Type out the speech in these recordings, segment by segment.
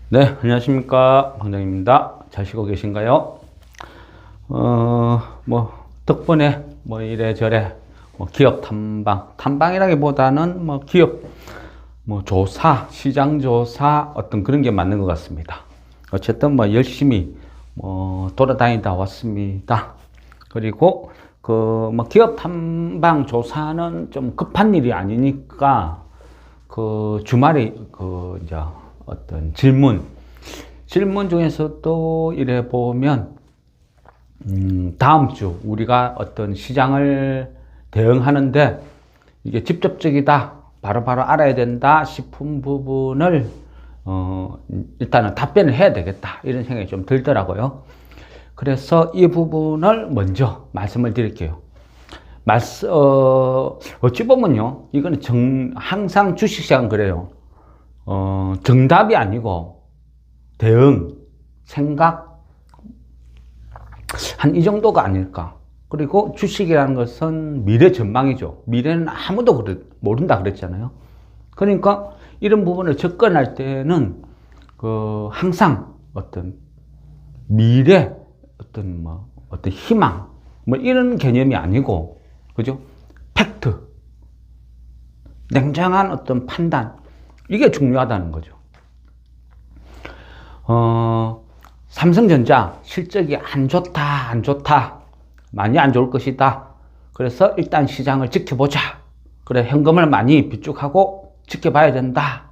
네, 안녕하십니까. 방장입니다. 잘 쉬고 계신가요? 덕분에 이래저래 기업 탐방이라기보다는 기업 조사, 시장 조사 어떤 그런 게 맞는 것 같습니다. 어쨌든 열심히 돌아다니다 왔습니다. 그리고 기업 탐방 조사는 좀 급한 일이 아니니까 주말에 이제 어떤 질문 중에서도 이래 보면 다음 주 우리가 어떤 시장을 대응하는데 이게 직접적이다, 바로바로 알아야 된다 싶은 부분을 일단은 답변을 해야 되겠다, 이런 생각이 좀 들더라고요. 그래서 이 부분을 먼저 말씀을 드릴게요. 어찌 보면요, 이거는 항상 주식시장은 그래요. 정답이 아니고 대응, 생각 한 이 정도가 아닐까. 그리고 주식이라는 것은 미래 전망이죠. 미래는 아무도 모른다 그랬잖아요. 그러니까 이런 부분을 접근할 때는 항상 어떤 미래, 어떤 희망 이런 개념이 아니고, 그죠? 팩트, 냉정한 어떤 판단, 이게 중요하다는 거죠. 삼성전자 실적이 안 좋다, 많이 안 좋을 것이다. 그래서 일단 시장을 지켜보자. 그래, 현금을 많이 비축하고 지켜봐야 된다.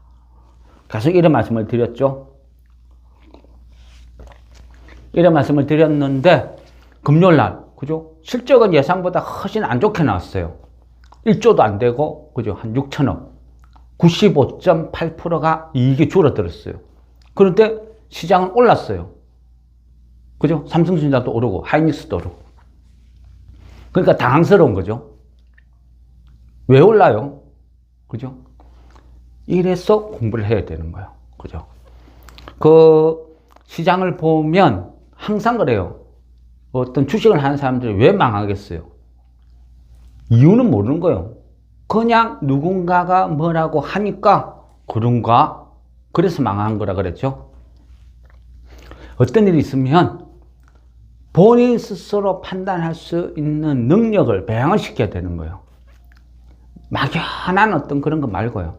계속 이런 말씀을 드렸죠. 이런 말씀을 드렸는데 금요일날, 그죠? 실적은 예상보다 훨씬 안 좋게 나왔어요. 1조도 안 되고, 그죠? 한 6천억. 95.8%가 이익이 줄어들었어요. 그런데 시장은 올랐어요. 그죠? 삼성전자도 오르고 하이닉스도 오르고. 그러니까 당황스러운 거죠. 왜 올라요? 그죠? 이래서 공부를 해야 되는 거예요. 그죠? 시장을 보면 항상 그래요. 어떤 주식을 하는 사람들이 왜 망하겠어요? 이유는 모르는 거예요. 그냥 누군가가 뭐라고 하니까 그런가? 그래서 망한 거라 그랬죠. 어떤 일이 있으면 본인 스스로 판단할 수 있는 능력을 배양을 시켜야 되는 거예요. 막연한 어떤 그런 거 말고요.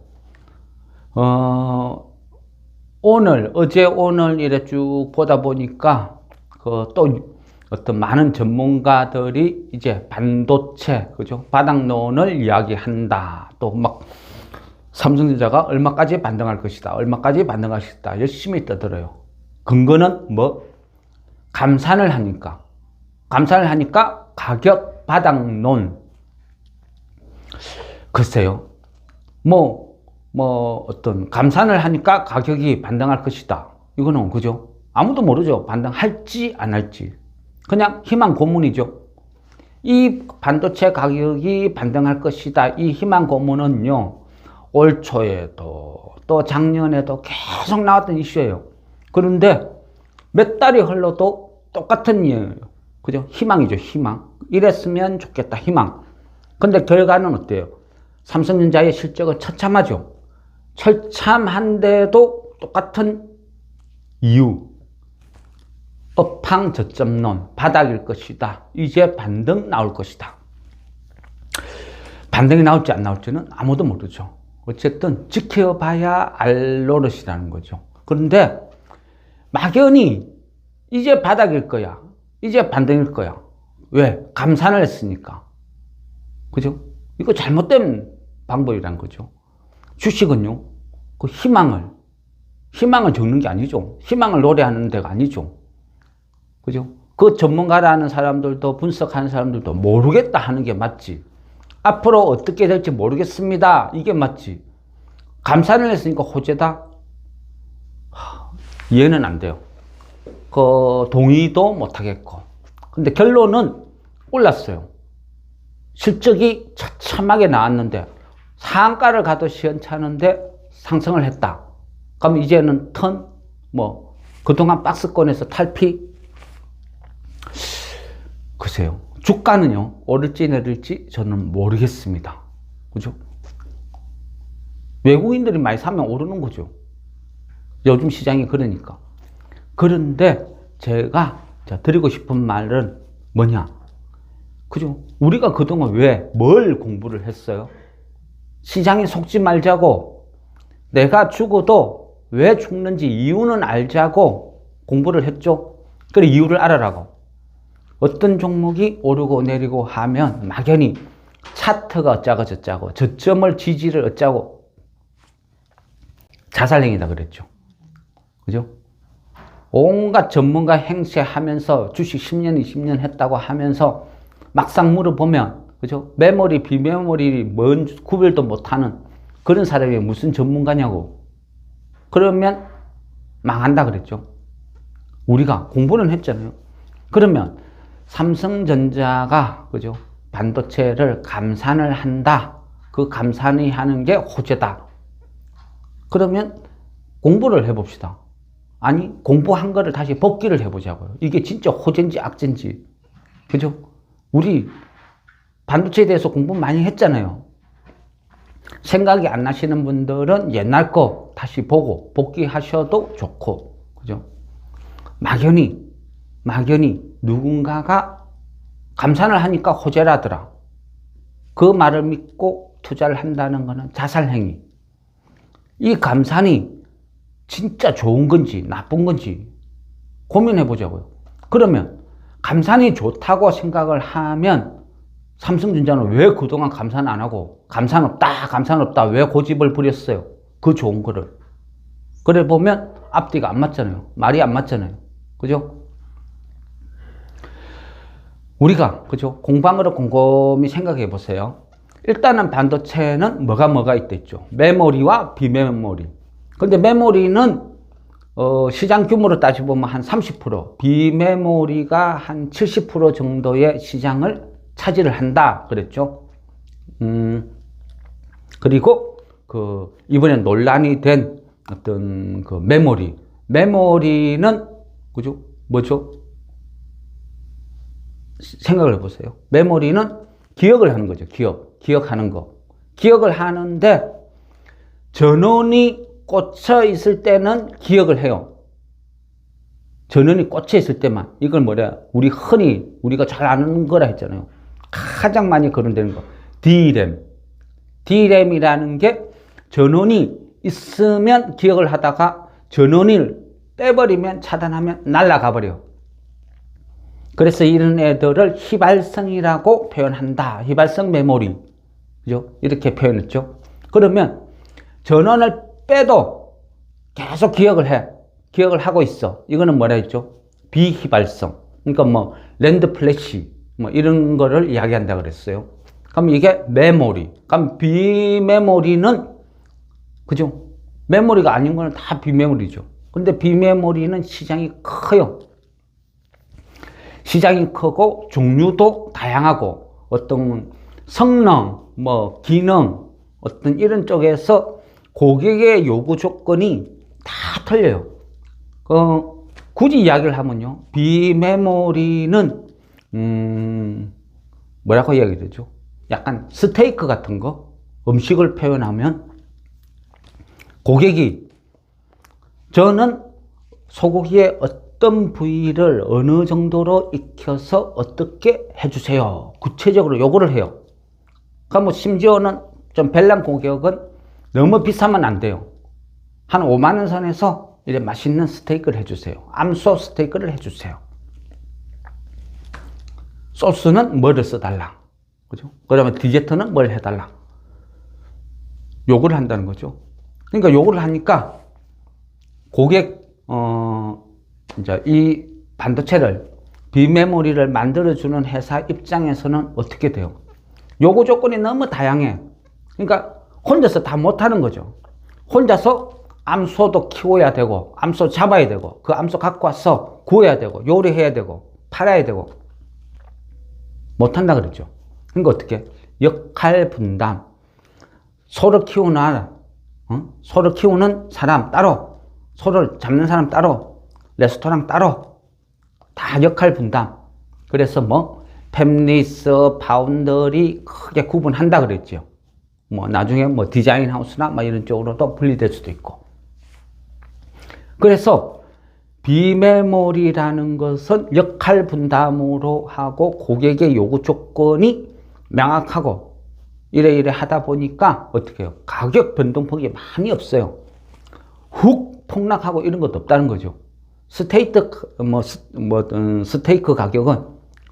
어제 오늘 이래 쭉 보다 보니까 또 어떤 많은 전문가들이 이제 반도체, 그죠? 바닥론을 이야기한다. 또 삼성전자가 얼마까지 반등할 것이다, 얼마까지 반등할 것이다, 열심히 떠들어요. 근거는 감산을 하니까 가격 바닥론. 글쎄요, 어떤 감산을 하니까 가격이 반등할 것이다, 이거는 그죠? 아무도 모르죠. 반등할지 안 할지. 그냥 희망 고문이죠. 이 반도체 가격이 반등할 것이다, 이 희망 고문은요, 올 초에도 또 작년에도 계속 나왔던 이슈예요. 그런데 몇 달이 흘러도 똑같은 이유예요. 그죠? 희망이죠, 희망. 이랬으면 좋겠다, 희망. 근데 결과는 어때요? 삼성전자의 실적은 처참하죠. 처참한데도 똑같은 이유. 업황 저점론, 바닥일 것이다. 이제 반등 나올 것이다. 반등이 나올지 안 나올지는 아무도 모르죠. 어쨌든 지켜봐야 알 노릇이라는 거죠. 그런데 막연히 이제 바닥일 거야, 이제 반등일 거야. 왜? 감산을 했으니까. 그죠? 이거 잘못된 방법이란 거죠. 주식은요, 희망을 적는 게 아니죠. 희망을 노래하는 데가 아니죠. 그죠? 전문가라는 사람들도, 분석하는 사람들도 모르겠다 하는 게 맞지. 앞으로 어떻게 될지 모르겠습니다, 이게 맞지. 감산을 했으니까 호재다? 이해는 안 돼요. 동의도 못 하겠고. 근데 결론은 올랐어요. 실적이 처참하게 나왔는데 상한가를 가도 시원찮은데 상승을 했다. 그럼 이제는 그동안 박스권에서 탈피? 글쎄요. 주가는요, 오를지 내릴지 저는 모르겠습니다. 그죠? 외국인들이 많이 사면 오르는 거죠. 요즘 시장이 그러니까. 그런데 제가 드리고 싶은 말은 뭐냐? 그죠? 우리가 그동안 왜, 뭘 공부를 했어요? 시장에 속지 말자고, 내가 죽어도 왜 죽는지 이유는 알자고 공부를 했죠? 그래, 이유를 알아라고. 어떤 종목이 오르고 내리고 하면 막연히 차트가 어짜고 저짜고, 저점을 지지를 어짜고, 자살행위다 그랬죠. 그죠? 온갖 전문가 행세하면서 주식 10년, 20년 했다고 하면서 막상 물어보면, 그죠? 메모리, 비메모리, 뭔 구별도 못하는 그런 사람이 무슨 전문가냐고. 그러면 망한다 그랬죠. 우리가 공부는 했잖아요. 그러면 삼성전자가, 그죠? 반도체를 감산을 한다. 그 감산이 하는 게 호재다. 그러면 공부를 해봅시다. 아니, 공부한 거를 다시 복기를 해보자고요. 이게 진짜 호재인지 악재인지. 그죠? 우리 반도체에 대해서 공부 많이 했잖아요. 생각이 안 나시는 분들은 옛날 거 다시 보고 복기하셔도 좋고, 그죠? 막연히 누군가가 감산을 하니까 호재라더라. 그 말을 믿고 투자를 한다는 것은 자살행위. 이 감산이 진짜 좋은 건지 나쁜 건지 고민해 보자고요. 그러면 감산이 좋다고 생각을 하면 삼성전자는 왜 그동안 감산 안 하고 감산 없다 왜 고집을 부렸어요? 그 좋은 거를. 그래 보면 앞뒤가 안 맞잖아요. 말이 안 맞잖아요. 그죠? 우리가, 그죠? 공부한 거를 곰곰이 생각해 보세요. 일단은 반도체는 뭐가 있겠죠? 메모리와 비메모리. 근데 메모리는 시장 규모로 따져보면 한 30%, 비메모리가 한 70% 정도의 시장을 차지를 한다 그랬죠. 그리고 이번에 논란이 된 어떤 메모리는 그죠? 뭐죠? 생각을 해보세요. 메모리는 기억을 하는 거죠. 기억하는 거. 기억을 하는데 전원이 꽂혀 있을 때는 기억을 해요. 전원이 꽂혀 있을 때만. 이걸 뭐냐? 우리가 잘 아는 거라 했잖아요. 가장 많이 거론되는 거. D램이라는 게 전원이 있으면 기억을 하다가 전원을 빼버리면 차단하면 날아가 버려. 그래서 이런 애들을 휘발성이라고 표현한다. 휘발성 메모리. 그죠? 이렇게 표현했죠. 그러면 전원을 빼도 계속 기억을 하고 있어. 이거는 뭐라 했죠? 비휘발성. 그러니까 랜드 플래시 이런 거를 이야기한다 그랬어요. 그럼 이게 메모리. 그럼 비메모리는, 그죠? 메모리가 아닌 거는 다 비메모리죠. 근데 비메모리는 시장이 커요. 시장이 크고 종류도 다양하고 어떤 성능, 기능, 어떤 이런 쪽에서 고객의 요구 조건이 다 틀려요. 굳이 이야기를 하면요. 비메모리는, 뭐라고 이야기 되죠? 약간 스테이크 같은 거, 음식을 표현하면 고객이 저는 소고기의 어떤 부위를 어느 정도로 익혀서 어떻게 해주세요. 구체적으로 요구를 해요. 그럼 심지어는 좀 별난 고객은 너무 비싸면 안 돼요. 한 5만 원 선에서 이제 맛있는 스테이크를 해주세요. 암소 스테이크를 해주세요. 소스는 뭐를 써달라. 그죠? 그 다음에 디저트는 뭘 해달라. 요구를 한다는 거죠. 그러니까 요구를 하니까 고객, 이제 이 반도체를, 비메모리를 만들어주는 회사 입장에서는 어떻게 돼요? 요구 조건이 너무 다양해. 그러니까 혼자서 다 못하는 거죠. 혼자서 암소도 키워야 되고, 암소 잡아야 되고, 그 암소 갖고 와서 구워야 되고, 요리해야 되고, 팔아야 되고. 못한다 그랬죠. 그러니까 어떻게? 역할 분담. 소를 키우는 사람 따로, 소를 잡는 사람 따로, 레스토랑 따로, 다 역할 분담. 그래서 팹리스, 파운더리 크게 구분한다 그랬죠. 나중에 디자인 하우스나 이런 쪽으로도 분리될 수도 있고. 그래서 비메모리라는 것은 역할 분담으로 하고 고객의 요구 조건이 명확하고 이래 하다 보니까 어떻게 해요? 가격 변동폭이 많이 없어요. 훅 폭락하고 이런 것도 없다는 거죠. 스테이크 가격은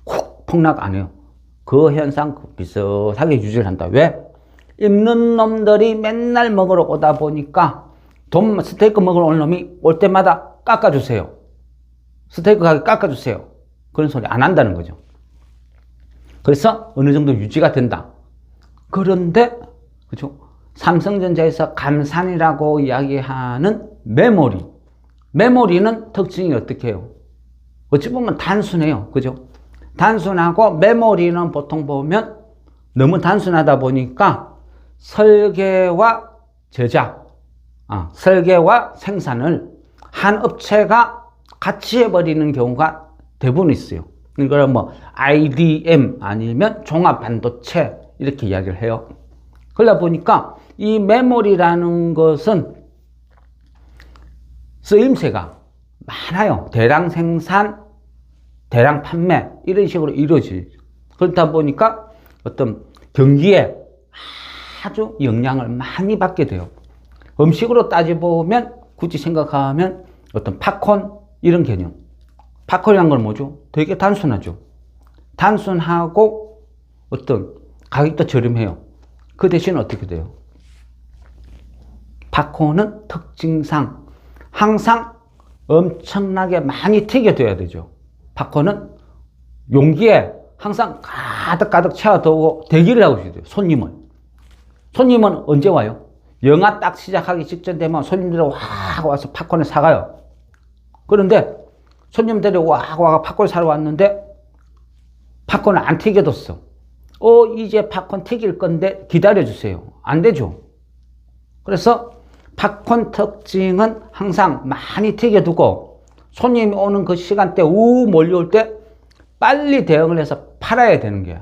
훅 폭락 안 해요. 그 현상 비슷하게 유지를 한다. 왜? 입는 놈들이 맨날 먹으러 오다 보니까 스테이크 먹으러 올 놈이 올 때마다 깎아주세요. 스테이크 가격 깎아주세요. 그런 소리 안 한다는 거죠. 그래서 어느 정도 유지가 된다. 그런데 그렇죠? 삼성전자에서 감산이라고 이야기하는 메모리는 특징이 어떻게 해요? 어찌 보면 단순해요. 그죠? 단순하고 메모리는 보통 보면 너무 단순하다 보니까 설계와 제작, 설계와 생산을 한 업체가 같이 해버리는 경우가 대부분 있어요. 이걸 뭐 IDM 아니면 종합반도체 이렇게 이야기를 해요. 그러다 보니까 이 메모리라는 것은 쓰임새가 많아요. 대량 생산, 대량 판매 이런 식으로 이루어지죠. 그렇다 보니까 어떤 경기에 아주 영향을 많이 받게 돼요. 음식으로 따져보면 굳이 생각하면 어떤 팝콘 이런 개념. 팝콘이란 건 뭐죠? 되게 단순하죠. 단순하고 어떤 가격도 저렴해요. 그 대신 어떻게 돼요? 팝콘은 특징상 항상 엄청나게 많이 튀겨둬야 되죠. 팝콘은 용기에 항상 가득 채워두고 대기를 하고 있어야 돼요. 손님은 언제 와요? 영화 딱 시작하기 직전 되면 손님들이 확 와서 팝콘을 사가요. 그런데 손님들이 와 팝콘 사러 왔는데 팝콘을 안 튀겨뒀어. 이제 팝콘 튀길 건데 기다려주세요. 안 되죠. 그래서 팝콘 특징은 항상 많이 튀겨두고 손님이 오는 그 시간대 몰려올 때 빨리 대응을 해서 팔아야 되는 게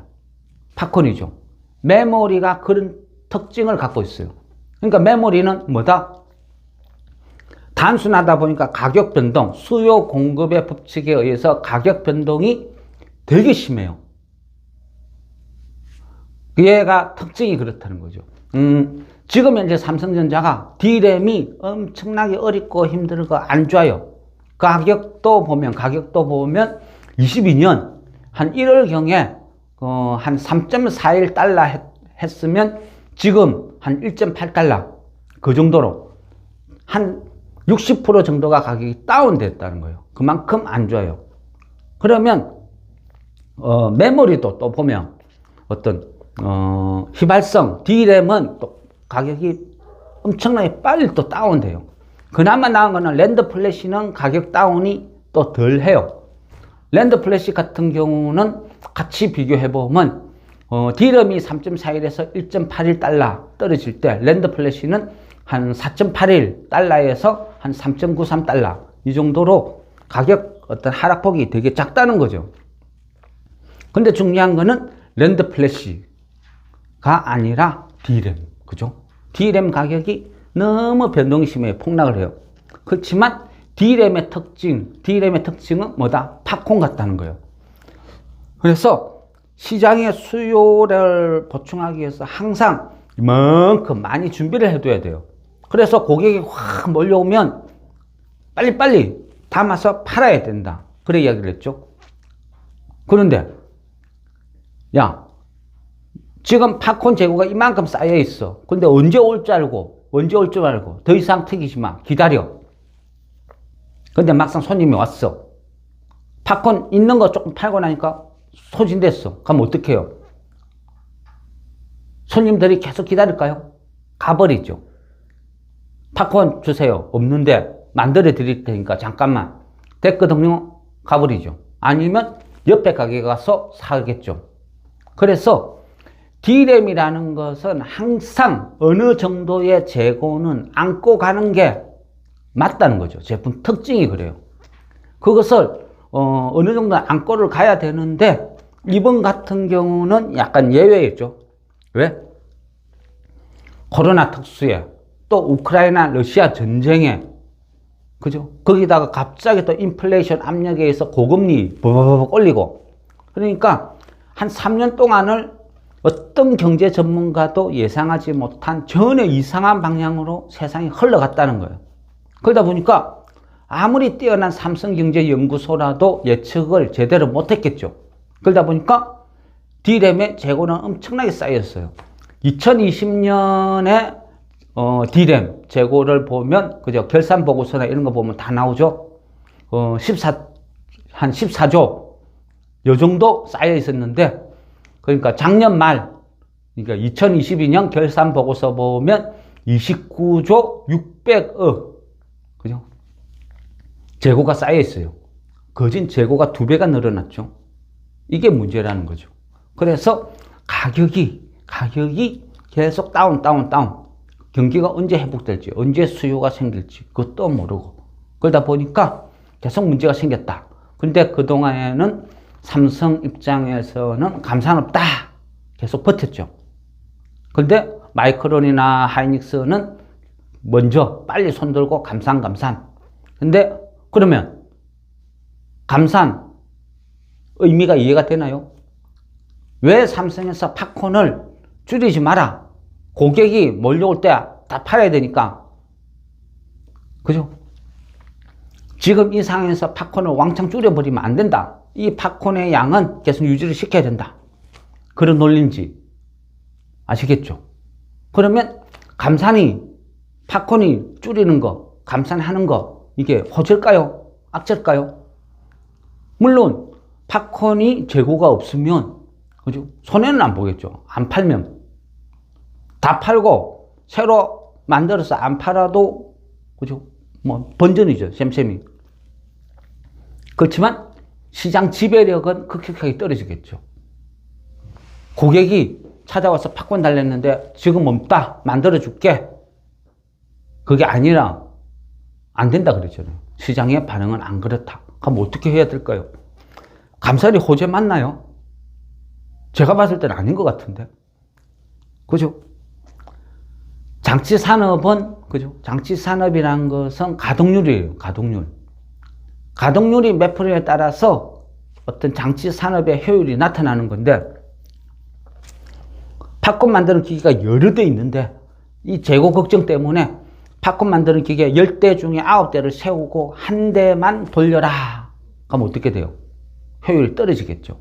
팝콘이죠. 메모리가 그런 특징을 갖고 있어요. 그러니까 메모리는 뭐다? 단순하다 보니까 가격 변동, 수요 공급의 법칙에 의해서 가격 변동이 되게 심해요. 얘가 특징이 그렇다는 거죠. 지금 현재 삼성전자가 D램이 엄청나게 어렵고 힘들고 안 좋아요. 가격도 보면 22년 한 1월경에 한 3.41달러 했으면 지금 한 1.8달러 그 정도로 한 60% 정도가 가격이 다운됐다는 거예요. 그만큼 안 좋아요. 그러면 메모리도 또 보면 어떤 휘발성 D램은 또 가격이 엄청나게 빨리 또 다운돼요. 그나마 나은 거는 랜드 플래시는 가격 다운이 또 덜 해요. 랜드 플래시 같은 경우는 같이 비교해보면 D램이 3.41에서 1.81달러 떨어질 때 랜드 플래시는 한 4.81달러에서 한 3.93달러 이 정도로 가격 어떤 하락폭이 되게 작다는 거죠. 근데 중요한 거는 랜드 플래시가 아니라 D램, 그죠? D램 가격이 너무 변동이 심해요. 폭락을 해요. 그렇지만 D램의 특징은 뭐다? 팝콘 같다는 거예요. 그래서 시장의 수요를 보충하기 위해서 항상 이만큼 많이 준비를 해둬야 돼요. 그래서 고객이 확 몰려오면 빨리빨리 담아서 팔아야 된다. 그래 이야기를 했죠. 그런데 야, 지금 팝콘 재고가 이만큼 쌓여 있어. 근데 언제 올 줄 알고 더 이상 튀기지 마. 기다려. 근데 막상 손님이 왔어. 팝콘 있는 거 조금 팔고 나니까 소진됐어. 그럼 어떡해요? 손님들이 계속 기다릴까요? 가버리죠. 팝콘 주세요. 없는데 만들어 드릴 테니까 잠깐만. 됐거든요. 가버리죠. 아니면 옆에 가게 가서 사겠죠. 그래서 D램이라는 것은 항상 어느 정도의 재고는 안고 가는 게 맞다는 거죠. 제품 특징이 그래요. 그것을 어느 정도 안고를 가야 되는데 이번 같은 경우는 약간 예외였죠. 왜? 코로나 특수에 또 우크라이나 러시아 전쟁에 그죠? 거기다가 갑자기 또 인플레이션 압력에 의해서 고금리 버벅 올리고. 그러니까 한 3년 동안을 어떤 경제 전문가도 예상하지 못한 전혀 이상한 방향으로 세상이 흘러갔다는 거예요. 그러다 보니까 아무리 뛰어난 삼성경제연구소라도 예측을 제대로 못했겠죠. 그러다 보니까 D램의 재고는 엄청나게 쌓였어요. 2020년에 D램 재고를 보면, 그죠? 결산 보고서나 이런 거 보면 다 나오죠. 한 14조 요 정도 쌓여 있었는데, 그러니까 작년 말, 그러니까 2022년 결산 보고서 보면 29조 600억, 그죠? 재고가 쌓여 있어요. 거진 재고가 2배가 늘어났죠. 이게 문제라는 거죠. 그래서 가격이 계속 다운. 경기가 언제 회복될지, 언제 수요가 생길지 그것도 모르고. 그러다 보니까 계속 문제가 생겼다. 근데 그동안에는 삼성 입장에서는 감산없다 계속 버텼죠. 근데 마이크론이나 하이닉스는 먼저 빨리 손들고 감산. 근데 그러면 감산 의미가 이해가 되나요? 왜 삼성에서 팝콘을 줄이지 마라. 고객이 몰려올 때 다 팔아야 되니까. 그죠? 지금 이 상황에서 팝콘을 왕창 줄여버리면 안 된다. 이 팝콘의 양은 계속 유지를 시켜야 된다. 그런 논리인지 아시겠죠? 그러면 감산이, 팝콘이 줄이는 거, 감산하는 거, 이게 호재일까요? 악재일까요? 물론 팝콘이 재고가 없으면, 그죠? 손해는 안 보겠죠. 안 팔면. 다 팔고 새로 만들어서 안 팔아도, 그죠? 뭐 번전이죠. 쌤쌤이. 그렇지만 시장 지배력은 급격하게 떨어지겠죠. 고객이 찾아와서 팝콘 달랬는데 지금 없다, 만들어줄게. 그게 아니라 안 된다 그랬잖아요. 시장의 반응은 안 그렇다. 그럼 어떻게 해야 될까요? 감산이 호재 맞나요? 제가 봤을 때는 아닌 것 같은데. 그죠? 장치산업은, 그죠? 장치산업이라는 것은 가동률이에요. 가동률이 몇 프로에 따라서 어떤 장치산업의 효율이 나타나는 건데, 팝콘 만드는 기계가 여러 대 있는데 이 재고 걱정 때문에 팝콘 만드는 기계 10대 중에 9대를 세우고 한 대만 돌려라. 그럼 어떻게 돼요? 효율이 떨어지겠죠.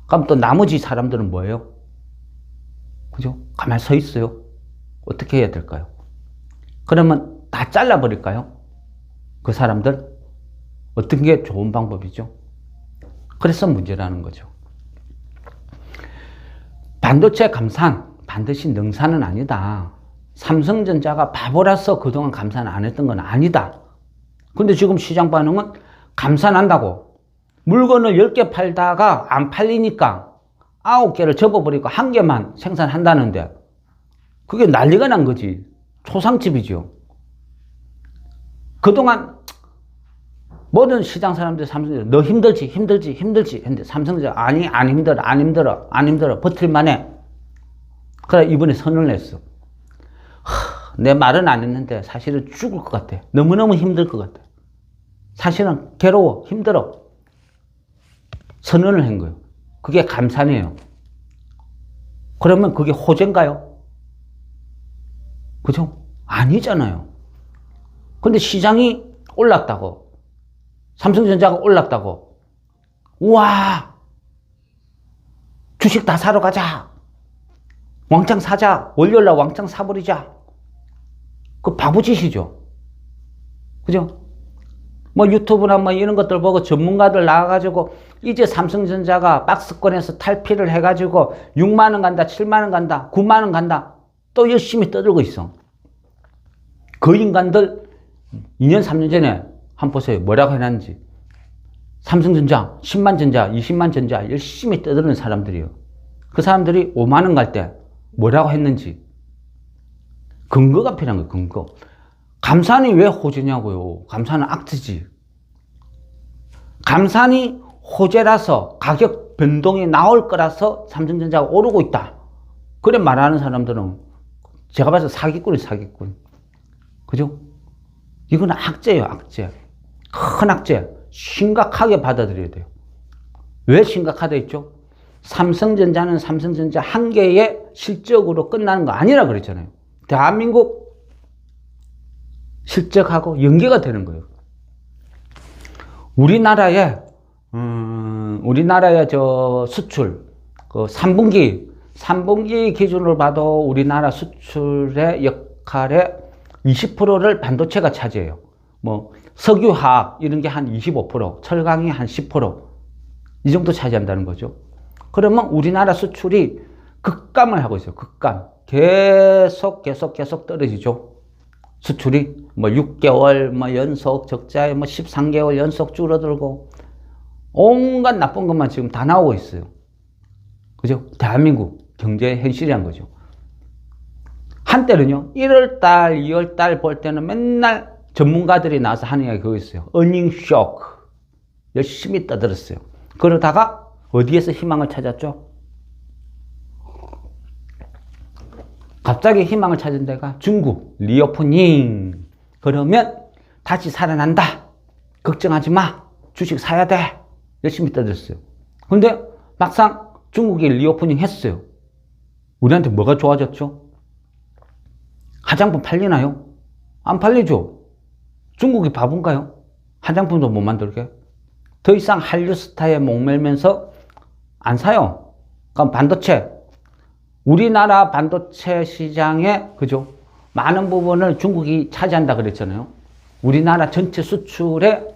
그럼 또 나머지 사람들은 뭐예요? 그죠? 가만히 서 있어요. 어떻게 해야 될까요? 그러면 다 잘라버릴까요? 그 사람들? 어떤 게 좋은 방법이죠? 그래서 문제라는 거죠. 반도체 감산, 반드시 능사는 아니다. 삼성전자가 바보라서 그동안 감산 안 했던 건 아니다. 근데 지금 시장 반응은 감산한다고. 물건을 10개 팔다가 안 팔리니까 9개를 접어버리고 1개만 생산한다는데 그게 난리가 난 거지. 초상집이죠. 그동안 모든 시장 사람들 삼성전자 너 힘들지 했는데 삼성전자 아니 안 힘들어 버틸만해. 그래 이번에 선언을 했어. 내 말은 안 했는데 사실은 죽을 것 같아. 너무너무 힘들 것 같아. 사실은 괴로워 힘들어. 선언을 한 거예요. 그게 감산이에요. 그러면 그게 호재인가요? 그죠? 아니잖아요. 근데 시장이 올랐다고, 삼성전자가 올랐다고, 우와 주식 다 사러 가자, 왕창 사자, 월요일날 왕창 사버리자. 그 바보짓이죠. 그죠? 뭐 유튜브나 뭐 이런 것들 보고 전문가들 나와가지고 이제 삼성전자가 박스권에서 탈피를 해가지고 6만원 간다, 7만원 간다, 9만원 간다 또 열심히 떠들고 있어. 그 인간들 2년 3년 전에 한번 보세요. 뭐라고 해놨는지. 삼성전자 10만전자 20만전자 열심히 떠드는 사람들이에요. 그 사람들이 5만원 갈 때 뭐라고 했는지 근거가 필요한 거예요. 근거. 감산이 왜 호재냐고요. 감산은 악재지. 감산이 호재라서 가격 변동이 나올 거라서 삼성전자가 오르고 있다. 그래 말하는 사람들은 제가 봐서 사기꾼이 사기꾼. 그죠? 이건 악재예요, 악재. 큰 악재. 심각하게 받아들여야 돼요. 왜 심각하다 했죠? 삼성전자는 삼성전자 한 개의 실적으로 끝나는 거 아니라 그랬잖아요. 대한민국 실적하고 연계가 되는 거예요. 우리나라의 저 수출, 그 3분기 기준으로 봐도 우리나라 수출의 역할의 20%를 반도체가 차지해요. 뭐, 석유화학, 이런 게 한 25%, 철강이 한 10%, 이 정도 차지한다는 거죠. 그러면 우리나라 수출이 급감을 하고 있어요. 급감. 계속 떨어지죠. 수출이 뭐 6개월 뭐 연속 적자에 뭐 13개월 연속 줄어들고 온갖 나쁜 것만 지금 다 나오고 있어요. 그죠? 대한민국 경제 현실이란 거죠. 한때는요, 1월달, 2월달 볼 때는 맨날 전문가들이 나와서 하는 이야기 그거 있어요. 어닝 쇼크. 열심히 떠들었어요. 그러다가 어디에서 희망을 찾았죠? 갑자기 희망을 찾은 데가 중국, 리오프닝. 그러면 다시 살아난다. 걱정하지 마. 주식 사야 돼. 열심히 떠들었어요. 근데 막상 중국이 리오프닝 했어요. 우리한테 뭐가 좋아졌죠? 화장품 팔리나요? 안 팔리죠. 중국이 바본가요? 화장품도 못 만들게. 더 이상 한류 스타에 목매면서 안 사요. 그럼 반도체, 우리나라 반도체 시장의 그죠? 많은 부분을 중국이 차지한다 그랬잖아요. 우리나라 전체 수출의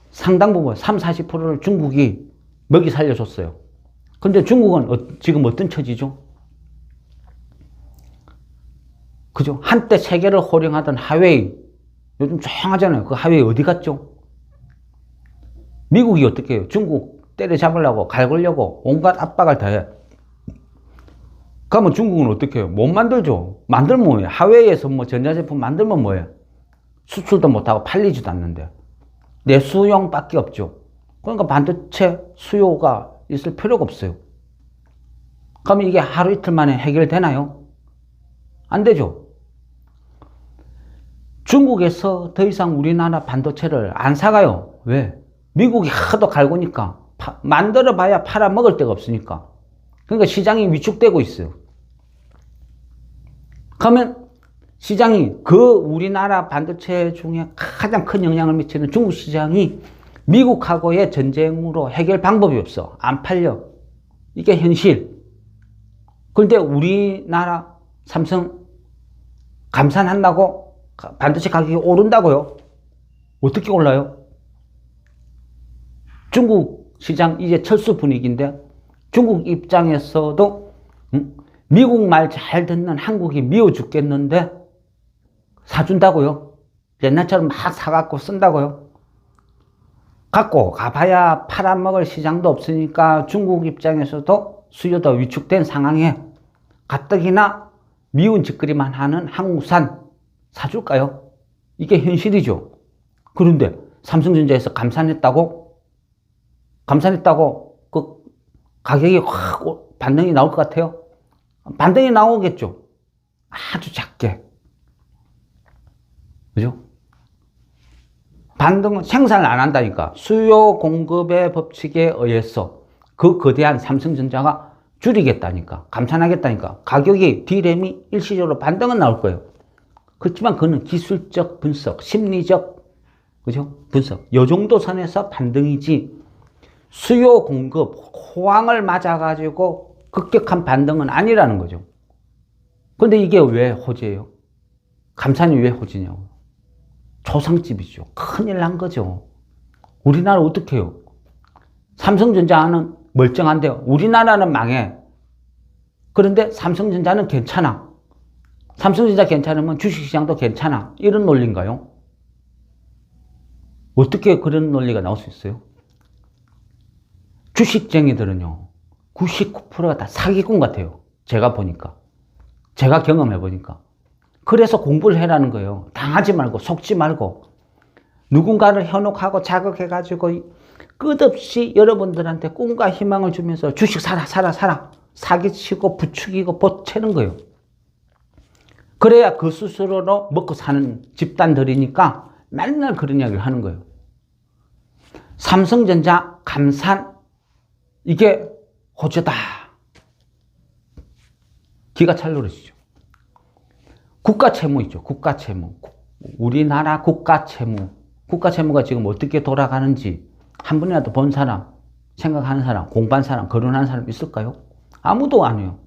상당 부분, 30~40%를 중국이 먹이 살려줬어요. 근데 중국은 지금 어떤 처지죠? 그죠? 한때 세계를 호령하던 하웨이, 요즘 조용하잖아요. 그 하웨이 어디 갔죠? 미국이 어떻게 해요? 중국 때려잡으려고, 갈구려고 온갖 압박을 더해. 그러면 중국은 어떻게 해요? 못 만들죠. 만들면 뭐예요? 하웨이에서 뭐 전자제품 만들면 뭐예요? 수출도 못하고 팔리지도 않는데. 내수용밖에 없죠. 그러니까 반도체 수요가 있을 필요가 없어요. 그러면 이게 하루 이틀 만에 해결되나요? 안 되죠. 중국에서 더 이상 우리나라 반도체를 안 사가요. 왜? 미국이 하도 갈구니까. 만들어 봐야 팔아먹을 데가 없으니까. 그러니까 시장이 위축되고 있어요. 그러면 시장이 우리나라 반도체 중에 가장 큰 영향을 미치는 중국 시장이 미국하고의 전쟁으로 해결 방법이 없어. 안 팔려. 이게 현실. 그런데 우리나라 삼성 감산한다고 반도체 가격이 오른다고요? 어떻게 올라요? 중국 시장 이제 철수 분위기인데 중국 입장에서도 미국 말 잘 듣는 한국이 미워 죽겠는데 사준다고요? 옛날처럼 막 사갖고 쓴다고요? 갖고 가봐야 팔아먹을 시장도 없으니까 중국 입장에서도 수요도 위축된 상황에 가뜩이나 미운 짓거리만 하는 한국산 사줄까요? 이게 현실이죠. 그런데 삼성전자에서 감산했다고 그 가격이 확 반등이 나올 것 같아요? 반등이 나오겠죠. 아주 작게. 그죠? 반등은 생산을 안 한다니까. 수요 공급의 법칙에 의해서 그 거대한 삼성전자가 줄이겠다니까. 감산하겠다니까. 가격이 D램이 일시적으로 반등은 나올 거예요. 그렇지만 그거는 기술적 분석, 심리적, 그죠? 분석. 요 정도 선에서 반등이지. 수요 공급, 호황을 맞아가지고 급격한 반등은 아니라는 거죠. 근데 이게 왜 호재예요? 감산이 왜 호재냐고. 조상집이죠. 큰일 난 거죠. 우리나라 어떻게 해요? 삼성전자는 멀쩡한데요. 우리나라는 망해. 그런데 삼성전자는 괜찮아. 삼성전자 괜찮으면 주식시장도 괜찮아. 이런 논리인가요? 어떻게 그런 논리가 나올 수 있어요? 주식쟁이들은요, 99%가 다 사기꾼 같아요. 제가 보니까. 제가 경험해 보니까. 그래서 공부를 해라는 거예요. 당하지 말고, 속지 말고. 누군가를 현혹하고 자극해가지고 끝없이 여러분들한테 꿈과 희망을 주면서 주식 사라. 사기치고 부추기고 보채는 거예요. 그래야 그 수수료로 먹고 사는 집단들이니까 맨날 그런 이야기를 하는 거예요. 삼성전자, 감산, 이게 호재다. 기가 찰 노릇이죠. 국가채무 있죠. 국가채무. 우리나라 국가채무. 국가채무가 지금 어떻게 돌아가는지 한 번이라도 본 사람, 생각하는 사람, 공부한 사람, 거론한 사람 있을까요? 아무도 안 해요.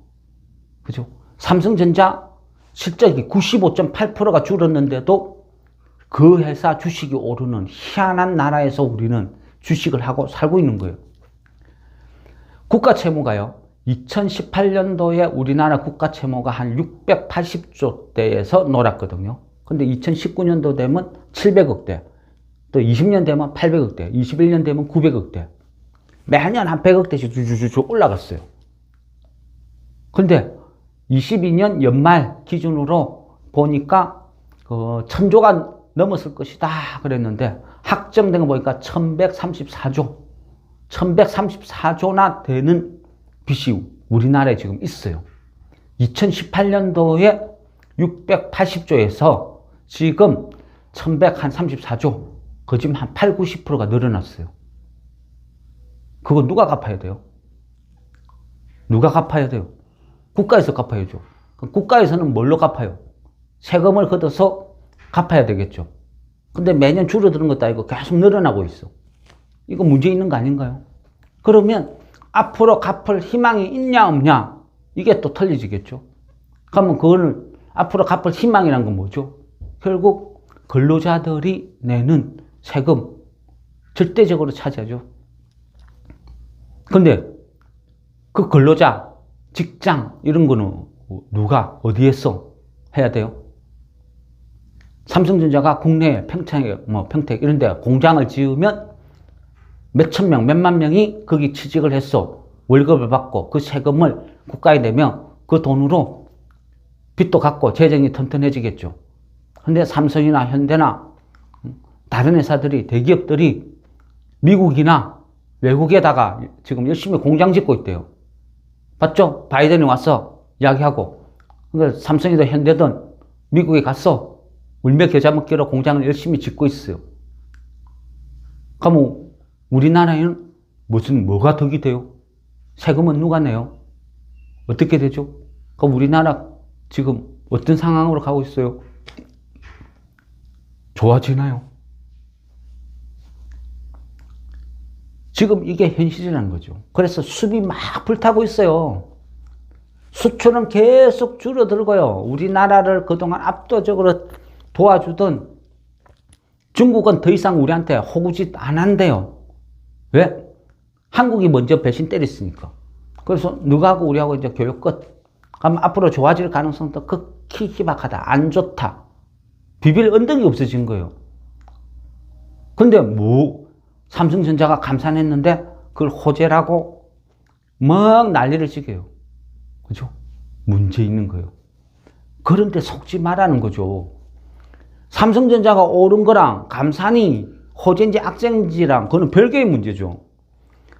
그죠? 삼성전자 실적이 95.8%가 줄었는데도 그 회사 주식이 오르는 희한한 나라에서 우리는 주식을 하고 살고 있는 거예요. 국가채무가요. 2018년도에 우리나라 국가채무가 한 680조 대에서 놀았거든요. 근데 2019년도 되면 700억 대, 또 20년 되면 800억 대, 21년 되면 900억 대. 매년 한 100억 대씩 쭉 올라갔어요. 근데 22년 연말 기준으로 보니까 1000조가 넘었을 것이다 그랬는데 학점된 거 보니까 1134조나 되는 빚이 우리나라에 지금 있어요. 2018년도에 680조에서 지금 1134조, 그 지금 한 8, 90%가 늘어났어요. 그거 누가 갚아야 돼요? 누가 갚아야 돼요? 국가에서 갚아야죠. 그럼 국가에서는 뭘로 갚아요? 세금을 걷어서 갚아야 되겠죠. 근데 매년 줄어드는 것도 아니고 계속 늘어나고 있어. 이거 문제 있는 거 아닌가요? 그러면 앞으로 갚을 희망이 있냐 없냐, 이게 또 틀려지겠죠. 그러면 그거는 앞으로 갚을 희망이란 건 뭐죠? 결국 근로자들이 내는 세금 절대적으로 차지하죠. 근데 그 근로자, 직장 이런 거는 누가 어디에서 해야 돼요? 삼성전자가 국내에 평택 이런 데 공장을 지으면 몇천 명, 몇만 명이 거기 취직을 해서 월급을 받고 그 세금을 국가에 내면 그 돈으로 빚도 갚고 재정이 튼튼해지겠죠. 근데 삼성이나 현대나 다른 회사들이, 대기업들이 미국이나 외국에다가 지금 열심히 공장 짓고 있대요. 봤죠? 바이든이 와서 이야기하고, 그러니까 삼성이든 현대든 미국에 가서 울며 겨자 먹기로 공장을 열심히 짓고 있어요. 그럼 우리나라에는 뭐가 덕이 돼요? 세금은 누가 내요? 어떻게 되죠? 그럼 우리나라 지금 어떤 상황으로 가고 있어요? 좋아지나요? 지금 이게 현실이라는 거죠. 그래서 수입이 막 불타고 있어요. 수출은 계속 줄어들고요. 우리나라를 그동안 압도적으로 도와주던 중국은 더 이상 우리한테 호구짓 안 한대요. 왜? 한국이 먼저 배신 때렸으니까. 그래서 누구하고 우리하고 이제 교육 끝. 그럼 앞으로 좋아질 가능성도 극히 희박하다. 안 좋다. 비빌 언덕이 없어진 거예요. 근데 삼성전자가 감산했는데 그걸 호재라고 막 난리를 치게요. 그죠? 문제 있는 거예요. 그런데 속지 말라는 거죠. 삼성전자가 오른 거랑 감산이 호재인지 악재인지랑 그거는 별개의 문제죠.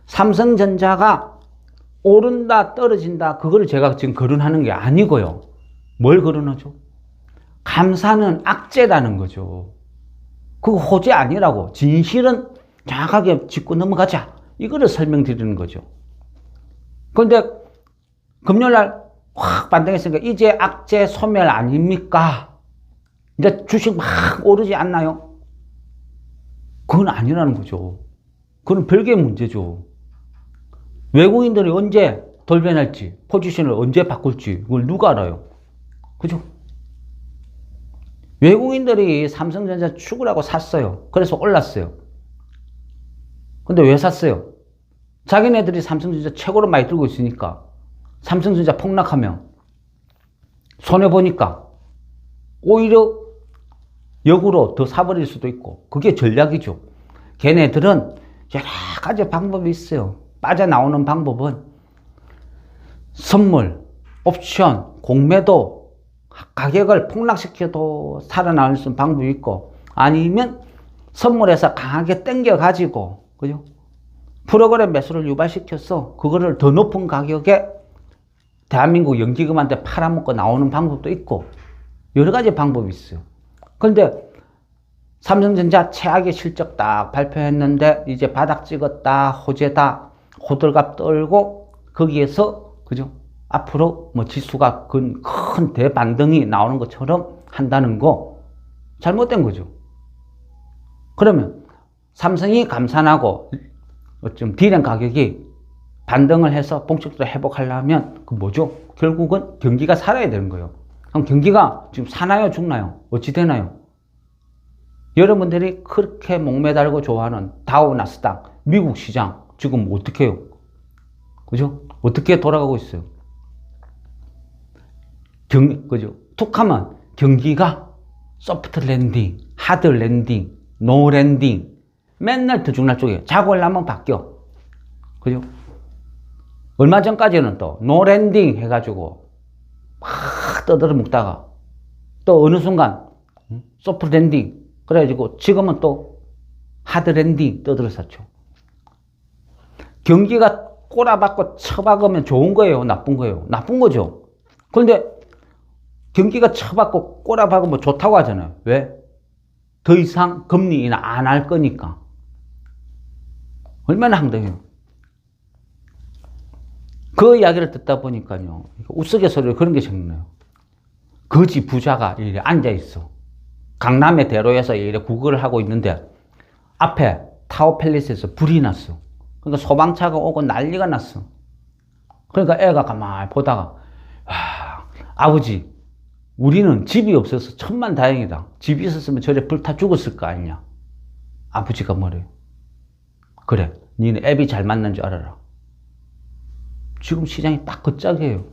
삼성전자가 오른다 떨어진다 그거를 제가 지금 거론하는 게 아니고요. 뭘 거론하죠? 감산은 악재라는 거죠. 그거 호재 아니라고. 진실은 정확하게 짚고 넘어가자. 이거를 설명드리는 거죠. 그런데 금요일날 확 반등했으니까 이제 악재 소멸 아닙니까? 이제 주식 막 오르지 않나요? 그건 아니라는 거죠. 그건 별개의 문제죠. 외국인들이 언제 돌변할지, 포지션을 언제 바꿀지 그걸 누가 알아요? 그죠? 외국인들이 삼성전자 죽으라고 샀어요. 그래서 올랐어요. 근데 왜 샀어요? 자기네들이 삼성전자 최고로 많이 들고 있으니까 삼성전자 폭락하면 손해보니까 오히려 역으로 더 사버릴 수도 있고 그게 전략이죠. 걔네들은 여러 가지 방법이 있어요. 빠져나오는 방법은 선물, 옵션, 공매도 가격을 폭락시켜도 살아나올 수 있는 방법이 있고 아니면 선물에서 강하게 땡겨가지고 그죠? 프로그램 매수를 유발시켜서 그거를 더 높은 가격에 대한민국 연기금한테 팔아먹고 나오는 방법도 있고 여러 가지 방법이 있어요. 그런데 삼성전자 최악의 실적 딱 발표했는데 이제 바닥 찍었다, 호재다, 호들갑 떨고 거기에서 그죠? 앞으로 뭐 지수가 큰 대반등이 나오는 것처럼 한다는 거 잘못된 거죠. 그러면 삼성이 감산하고 어쩜 디램 가격이 반등을 해서 본격적으로 회복하려면 그 뭐죠? 결국은 경기가 살아야 되는 거예요. 그럼 경기가 지금 사나요, 죽나요? 어찌 되나요? 여러분들이 그렇게 목매달고 좋아하는 다우, 나스닥, 미국 시장 지금 어떻게 해요? 그죠? 어떻게 돌아가고 있어요? 그죠? 툭 하면 경기가 소프트 랜딩, 하드 랜딩, 노 랜딩, 맨날 들쭉날 쪽에 자고 올라면 바뀌어. 그죠? 얼마 전까지는 또 노 랜딩 해가지고 막 떠들어 먹다가 또 어느 순간 소프트 랜딩 그래가지고 지금은 또 하드 랜딩 떠들었었죠. 경기가 꼬라박고 쳐박으면 좋은 거예요, 나쁜 거예요? 나쁜 거죠. 그런데 경기가 쳐박고 꼬라박으면 좋다고 하잖아요. 왜? 더 이상 금리 인하 안 할 거니까. 얼마나 황당해요. 그 이야기를 듣다 보니까요, 우스갯소리로 그런 게 생각나요. 거지 부자가 이렇게 앉아있어. 강남의 대로에서 이렇게 구걸을 하고 있는데 앞에 타워 팰리스에서 불이 났어. 그러니까 소방차가 오고 난리가 났어. 그러니까 애가 가만히 보다가 아버지, 우리는 집이 없어서 천만다행이다. 집이 있었으면 저래 불타 죽었을 거 아니냐. 아버지가 뭐래요? 그래, 니네 앱이 잘 맞는 줄 알아라. 지금 시장이 딱 그 짝이에요.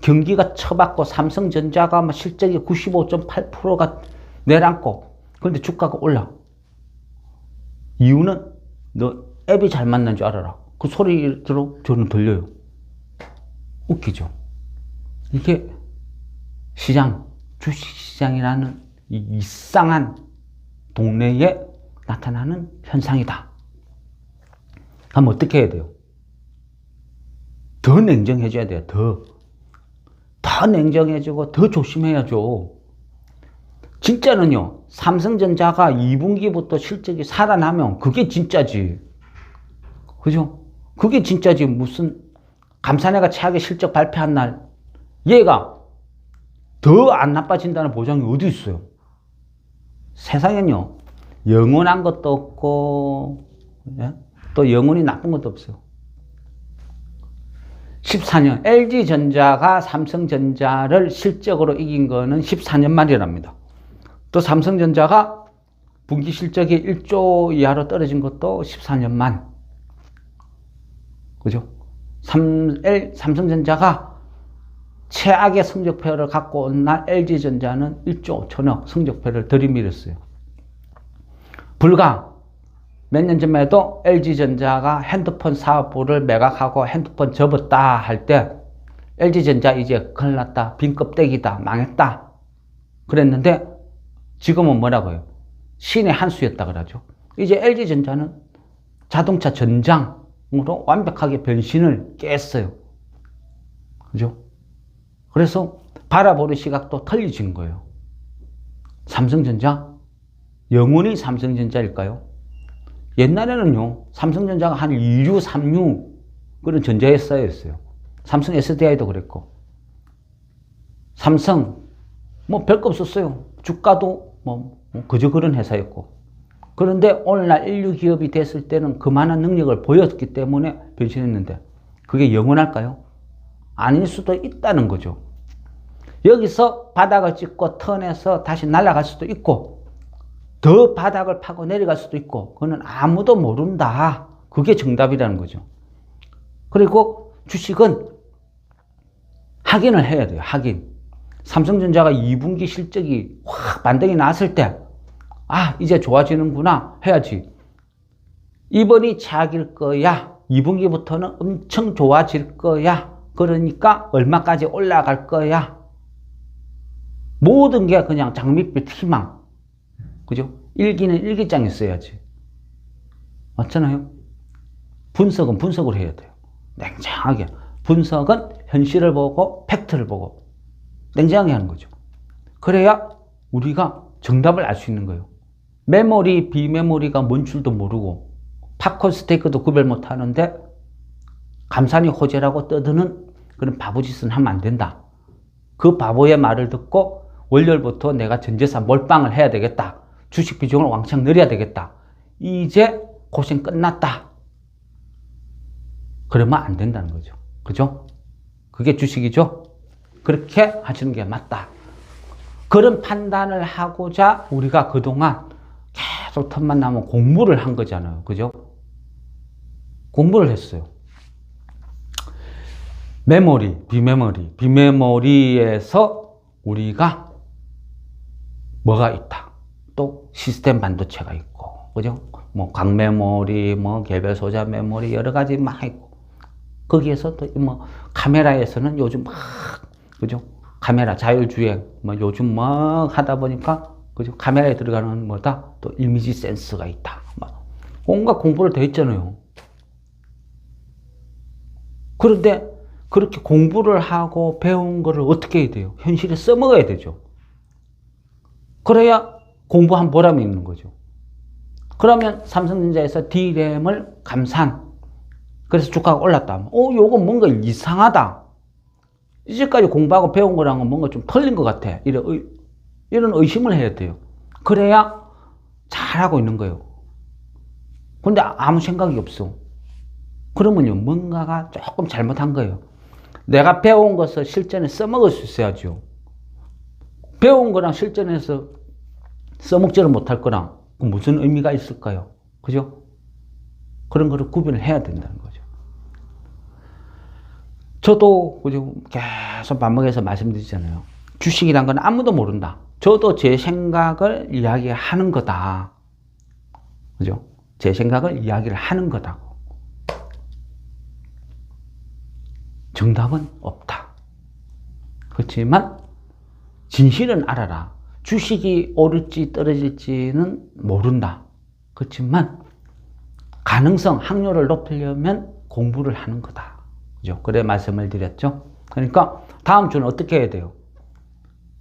경기가 처박고 삼성전자가 실적이 95.8%가 내려앉고 그런데 주가가 올라. 이유는 너 앱이 잘 맞는 줄 알아라. 그 소리로 저는 들려요. 웃기죠. 이게 시장, 주식시장이라는 이 이상한 동네에 나타나는 현상이다. 그럼 어떻게 해야 돼요? 더 냉정해져야 돼요. 더 냉정해지고 더 조심해야죠. 진짜는요, 삼성전자가 2분기부터 실적이 살아나면 그게 진짜지. 그죠? 그게 진짜지. 무슨 감사내가 최악의 실적 발표한 날 얘가 더 안 나빠진다는 보장이 어디 있어요? 세상엔요, 영원한 것도 없고 또 영원히 나쁜 것도 없어요. 14년 LG전자가 삼성전자를 실적으로 이긴 거는 14년 만이랍니다. 또 삼성전자가 분기 실적이 1조 이하로 떨어진 것도 14년 만. 그죠? 삼성전자가 최악의 성적표를 갖고 온 날 LG전자는 1조 5천억 성적표를 들이밀었어요. 불과 몇 년 전만 해도 LG전자가 핸드폰 사업부를 매각하고 핸드폰 접었다 할 때 LG전자 이제 큰일 났다, 빈 껍데기다, 망했다 그랬는데 지금은 뭐라고요? 신의 한 수였다 그러죠. 이제 LG전자는 자동차 전장으로 완벽하게 변신을 깼어요. 그죠? 그래서 바라보는 시각도 틀려진 거예요. 삼성전자? 영원히 삼성전자일까요? 옛날에는요, 삼성전자가 한 2류, 3류 그런 전자에 쌓여있어요. 삼성 SDI도 그랬고. 삼성, 뭐 별거 없었어요. 주가도 그저 그런 회사였고. 그런데 오늘날 인류 기업이 됐을 때는 그만한 능력을 보였기 때문에 변신했는데 그게 영원할까요? 아닐 수도 있다는 거죠. 여기서 바닥을 찍고 턴해서 다시 날아갈 수도 있고 더 바닥을 파고 내려갈 수도 있고 그거는 아무도 모른다. 그게 정답이라는 거죠. 그리고 주식은 확인을 해야 돼요. 확인. 삼성전자가 2분기 실적이 확 반등이 났을 때 이제 좋아지는구나 해야지. 이번이 최악일 거야. 2분기부터는 엄청 좋아질 거야. 그러니까 얼마까지 올라갈 거야. 모든 게 그냥 장밋빛 희망. 그죠? 일기는 일기장에 써야지. 맞잖아요? 분석은 분석을 해야 돼요. 냉정하게. 분석은 현실을 보고 팩트를 보고 냉정하게 하는 거죠. 그래야 우리가 정답을 알 수 있는 거예요. 메모리, 비메모리가 뭔 줄도 모르고 팝콘 스테이크도 구별 못 하는데 감산이 호재라고 떠드는 그런 바보짓은 하면 안 된다. 그 바보의 말을 듣고 월요일부터 내가 전재산 몰빵을 해야 되겠다. 주식 비중을 왕창 늘려야 되겠다. 이제 고생 끝났다. 그러면 안 된다는 거죠. 그죠? 그게 주식이죠? 그렇게 하시는 게 맞다. 그런 판단을 하고자 우리가 그동안 계속 틈만 나면 공부를 한 거잖아요. 그죠? 공부를 했어요. 메모리, 비메모리, 비메모리에서 우리가 뭐가 있다. 또 시스템 반도체가 있고, 그죠? 뭐 강메모리, 뭐 개별 소자 메모리 여러 가지 막 있고, 거기에서 또 뭐 카메라에서는 요즘 막, 그죠? 카메라 자율주행, 뭐 요즘 막 하다 보니까, 그죠? 카메라에 들어가는 뭐다? 또 이미지 센서가 있다. 막 온갖 공부를 다 했잖아요. 그런데 그렇게 공부를 하고 배운 거를 어떻게 해야 돼요? 현실에 써먹어야 되죠. 그래야 공부한 보람이 있는 거죠. 그러면 삼성전자에서 D램을 감산, 그래서 주가가 올랐다. 요거 뭔가 이상하다. 이제까지 공부하고 배운 거랑은 뭔가 좀 틀린 것 같아. 이런 의심을 해야 돼요. 그래야 잘하고 있는 거예요. 근데 아무 생각이 없어. 그러면요, 뭔가가 조금 잘못한 거예요. 내가 배운 것을 실전에 써먹을 수 있어야죠. 배운 거랑 실전에서 써먹지를 못할 거랑 무슨 의미가 있을까요? 그죠? 그런 거를 구분을 해야 된다는 거죠. 저도 그죠? 계속 반복해서 말씀드리잖아요. 주식이란 건 아무도 모른다. 저도 제 생각을 이야기하는 거다. 그죠? 제 생각을 이야기를 하는 거다. 정답은 없다. 그렇지만 진실은 알아라. 주식이 오를지 떨어질지는 모른다. 그렇지만 가능성, 확률을 높이려면 공부를 하는 거다. 그죠? 그래 말씀을 드렸죠. 그러니까 다음 주는 어떻게 해야 돼요?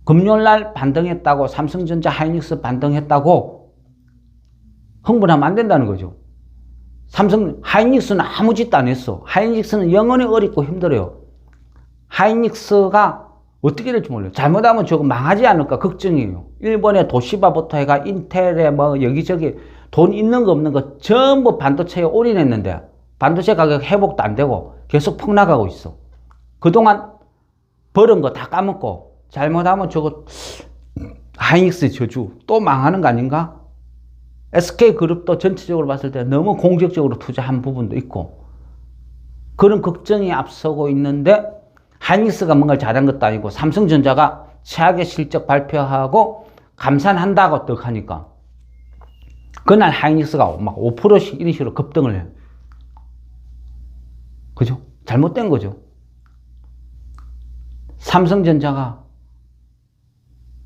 금요일날 반등했다고, 삼성전자, 하이닉스 반등했다고 흥분하면 안 된다는 거죠. 하이닉스는 아무 짓도 안 했어. 하이닉스는 영원히 어렵고 힘들어요. 하이닉스가 어떻게 될지 몰라요. 잘못하면 저거 망하지 않을까 걱정이에요. 일본의 도시바부터 해가 인텔에 뭐 여기저기 돈 있는 거 없는 거 전부 반도체에 올인했는데 반도체 가격 회복도 안 되고 계속 폭락하고 있어. 그동안 벌은 거 다 까먹고 잘못하면 저거 하이닉스 저주 또 망하는 거 아닌가? SK그룹도 전체적으로 봤을 때 너무 공격적으로 투자한 부분도 있고 그런 걱정이 앞서고 있는데 하이닉스가 뭔가를 잘한 것도 아니고 삼성전자가 최악의 실적 발표하고 감산한다고 떡 하니까 그날 하이닉스가 막 5%씩 이런 식으로 급등을 해요. 그죠? 잘못된 거죠. 삼성전자가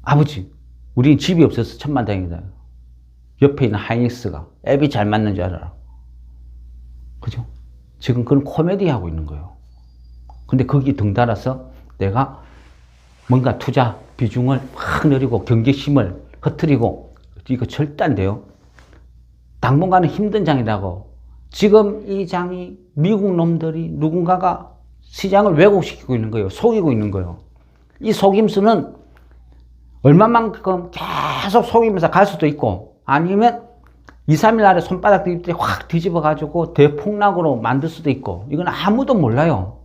아버지 우리 집이 없어서 천만다행이다. 옆에 있는 하이닉스가 앱이 잘 맞는 줄 알아라. 그죠? 지금 그런 코미디 하고 있는 거예요. 근데 거기 등달아서 내가 뭔가 투자 비중을 확 늘리고 경계심을 흐트리고 이거 절대 안 돼요. 당분간은 힘든 장이라고. 지금 이 장이 미국 놈들이 누군가가 시장을 왜곡시키고 있는 거예요. 속이고 있는 거예요. 이 속임수는 얼마만큼 계속 속이면서 갈 수도 있고 아니면 2, 3일 안에 손바닥 뒤집을 때 확 뒤집어 가지고 대폭락으로 만들 수도 있고 이건 아무도 몰라요.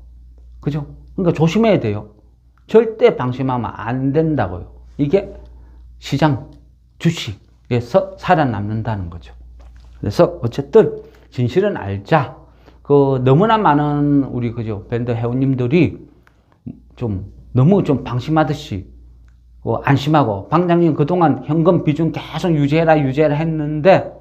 그죠? 그러니까 조심해야 돼요. 절대 방심하면 안 된다고요. 이게 시장, 주식에서 살아남는다는 거죠. 그래서 어쨌든 진실은 알자. 너무나 많은 우리 그죠? 밴드 회원님들이 너무 방심하듯이 안심하고 방장님 그동안 현금 비중 계속 유지해라 했는데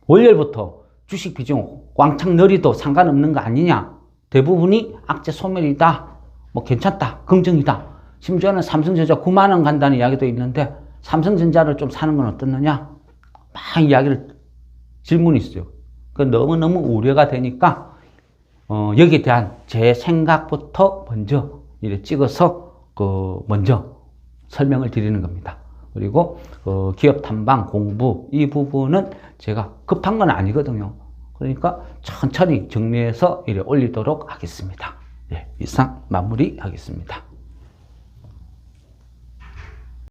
월요일부터 주식 비중 왕창 늘리도 상관없는 거 아니냐. 대부분이 악재 소멸이다. 뭐 괜찮다. 긍정이다. 심지어는 삼성전자 9만 원 간다는 이야기도 있는데 삼성전자를 좀 사는 건 어떻느냐. 막 질문이 있어요. 너무너무 우려가 되니까 여기에 대한 제 생각부터 먼저 이렇게 찍어서 먼저 설명을 드리는 겁니다. 그리고 기업 탐방 공부 이 부분은 제가 급한 건 아니거든요. 그러니까 천천히 정리해서 이래 올리도록 하겠습니다. 예, 이상 마무리하겠습니다.